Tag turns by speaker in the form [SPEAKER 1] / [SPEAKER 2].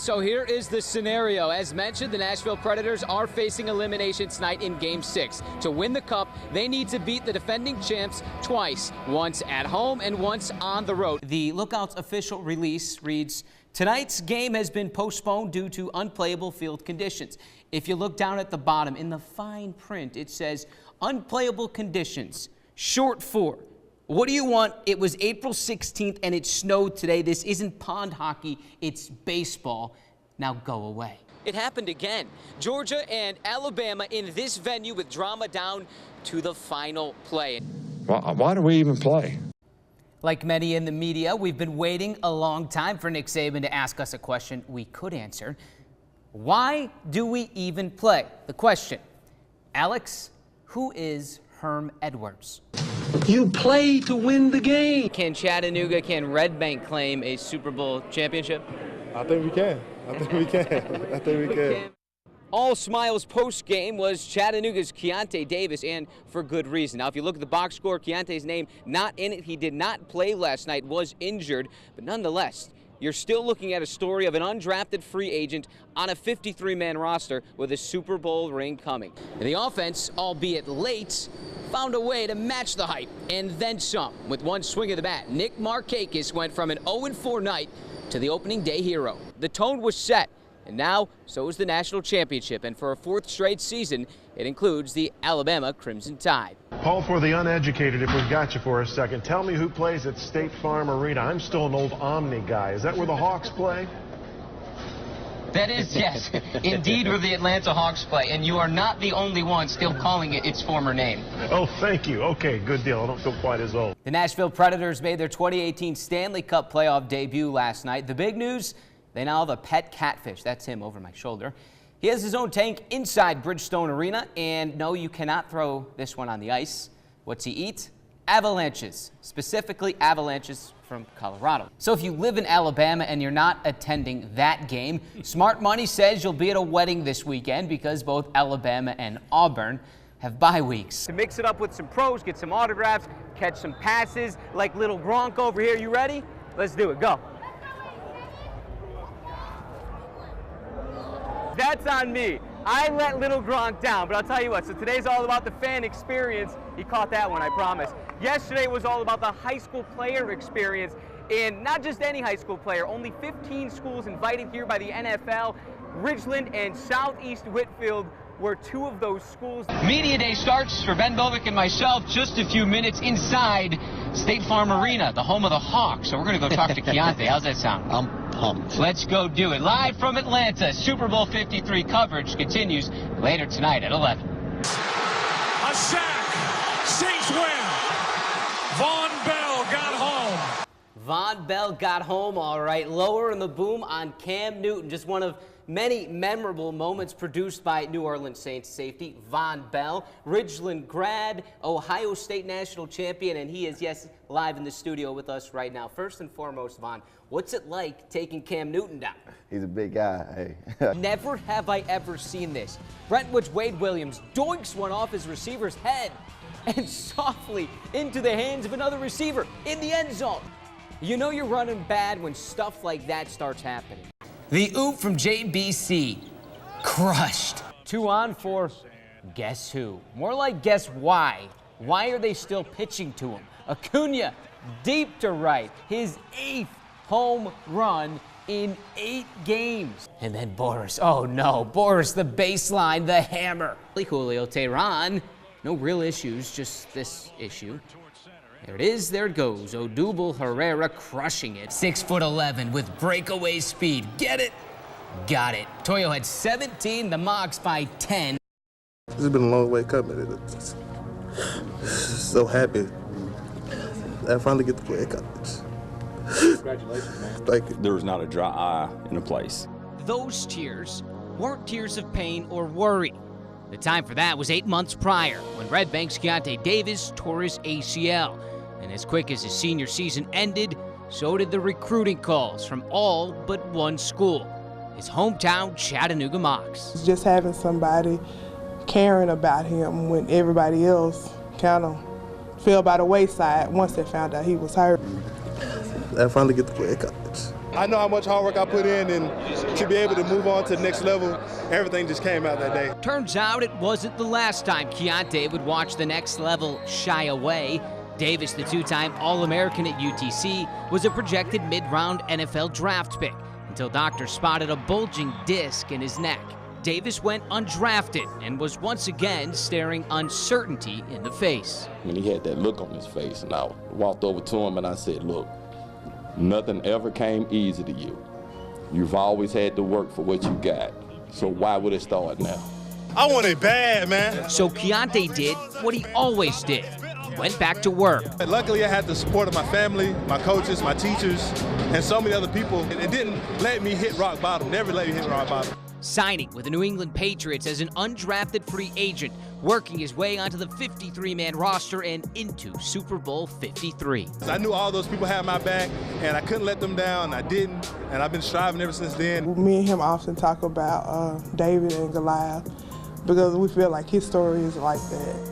[SPEAKER 1] So here is the scenario. As mentioned, the Nashville Predators are facing elimination tonight in Game 6. To win the Cup, they need to beat the defending champs twice, once at home and once on the road. The Lookout's official release reads, tonight's game has been postponed due to unplayable field conditions. If you look down at the bottom, in the fine print, it says unplayable conditions, short for. What do you want? It was April 16th and it snowed today. This isn't pond hockey, it's baseball. Now go away. It happened again. Georgia and Alabama in this venue with drama down to the final play.
[SPEAKER 2] Why do we even play?
[SPEAKER 1] Like many in the media, we've been waiting a long time for Nick Saban to ask us a question we could answer. Why do we even play? The question. Alex, who is Herm Edwards?
[SPEAKER 3] You play to win the game.
[SPEAKER 1] Can Chattanooga, can Red Bank claim a Super Bowl championship?
[SPEAKER 4] I think we can. I think we can.
[SPEAKER 1] All smiles post-game was Chattanooga's Keontae Davis, and for good reason. Now, if you look at the box score, Keontae's name not in it. He did not play last night, was injured, but nonetheless, you're still looking at a story of an undrafted free agent on a 53-man roster with a Super Bowl ring coming. And the offense, albeit late, found a way to match the hype and then some. With one swing of the bat, Nick Markakis went from an 0-4 night to the opening day hero. The tone was set, and now so is the national championship. And for a fourth straight season, it includes the Alabama Crimson Tide.
[SPEAKER 5] Paul, for the uneducated, if we've got you for a second, tell me who plays at State Farm Arena. I'm still an old Omni guy. Is that where the Hawks play?
[SPEAKER 1] That is, yes, indeed where the Atlanta Hawks play, and you are not the only one still calling it its former name.
[SPEAKER 5] Oh, thank you. Okay, good deal. I don't feel quite as old.
[SPEAKER 1] The Nashville Predators made their 2018 Stanley Cup playoff debut last night. The big news, they now have a pet catfish. That's him over my shoulder. He has his own tank inside Bridgestone Arena, and no, you cannot throw this one on the ice. What's he eat? Avalanches, specifically avalanches from Colorado. So if you live in Alabama and you're not attending that game, Smart Money says you'll be at a wedding this weekend because both Alabama and Auburn have bye weeks. To mix it up with some pros, get some autographs, catch some passes like little Gronk over here. You ready? Let's do it. Go. That's on me. I let little Gronk down, but I'll tell you what, so today's all about the fan experience. He caught that one, I promise. Yesterday was all about the high school player experience, and not just any high school player, only 15 schools invited here by the NFL. Ridgeland and Southeast Whitfield were two of those schools. Media Day starts for Ben Bovick and myself just a few minutes inside State Farm Arena, the home of the Hawks. So we're going to go talk to Keontae. How's that sound?
[SPEAKER 3] I'm pumped.
[SPEAKER 1] Let's go do it. Live from Atlanta, Super Bowl 53 coverage continues later tonight at 11.
[SPEAKER 6] A sack. Saints win. Von Bell got home.
[SPEAKER 1] Von Bell got home all right. Lower in the boom on Cam Newton. Just one of many memorable moments produced by New Orleans Saints safety Von Bell. Ridgeland grad, Ohio State national champion, and he is, yes, live in the studio with us right now. First and foremost, Von, what's it like taking Cam Newton down?
[SPEAKER 4] He's a big guy, hey.
[SPEAKER 1] Never have I ever seen this. Brentwood's Wade Williams doinks one off his receiver's head and softly into the hands of another receiver in the end zone. You know you're running bad when stuff like that starts happening. The oop from JBC, crushed. 2 on for guess who? More like guess why. Why are they still pitching to him? Acuna, deep to right, his 8th home run in 8 games. And then Boris, oh no, Boris the baseline, the hammer. Julio Teheran, no real issues, just this issue. There it is, there it goes. Odubel Herrera crushing it. 6'11" with breakaway speed. Get it? Got it. Toyo had 17, the Mocs by 10.
[SPEAKER 4] This has been a long way coming. So happy. I finally get to play at college.
[SPEAKER 7] Congratulations, man.
[SPEAKER 4] Thank you.
[SPEAKER 7] There was not a dry eye in the place.
[SPEAKER 1] Those tears weren't tears of pain or worry. The time for that was 8 months prior, when Red Bank's Keontae Davis tore his ACL. And as quick as his senior season ended, so did the recruiting calls from all but one school, his hometown Chattanooga Mocs.
[SPEAKER 8] Just having somebody caring about him when everybody else kind of fell by the wayside once they found out he was hurt.
[SPEAKER 4] I finally get to play at college. I know how much hard work I put in, and to be able to move on to the next level, everything just came out that day.
[SPEAKER 1] Turns out it wasn't the last time Keontae would watch the next level shy away. Davis, the two-time All-American at UTC, was a projected mid-round NFL draft pick until doctors spotted a bulging disc in his neck. Davis went undrafted and was once again staring uncertainty in the face.
[SPEAKER 7] When he had that look on his face, and I walked over to him and I said, look, nothing ever came easy to you. You've always had to work for what you got, so why would it start now?
[SPEAKER 4] I want it bad, man.
[SPEAKER 1] So Keontae did what he always did. He went back to work.
[SPEAKER 4] Luckily, I had the support of my family, my coaches, my teachers, and so many other people. It didn't let me hit rock bottom, never let me hit rock bottom.
[SPEAKER 1] Signing with the New England Patriots as an undrafted free agent, working his way onto the 53-man roster and into Super Bowl 53.
[SPEAKER 4] I knew all those people had my back, and I couldn't let them down. I didn't, and I've been striving ever since then.
[SPEAKER 8] Me and him often talk about David and Goliath because we feel like his story is like that.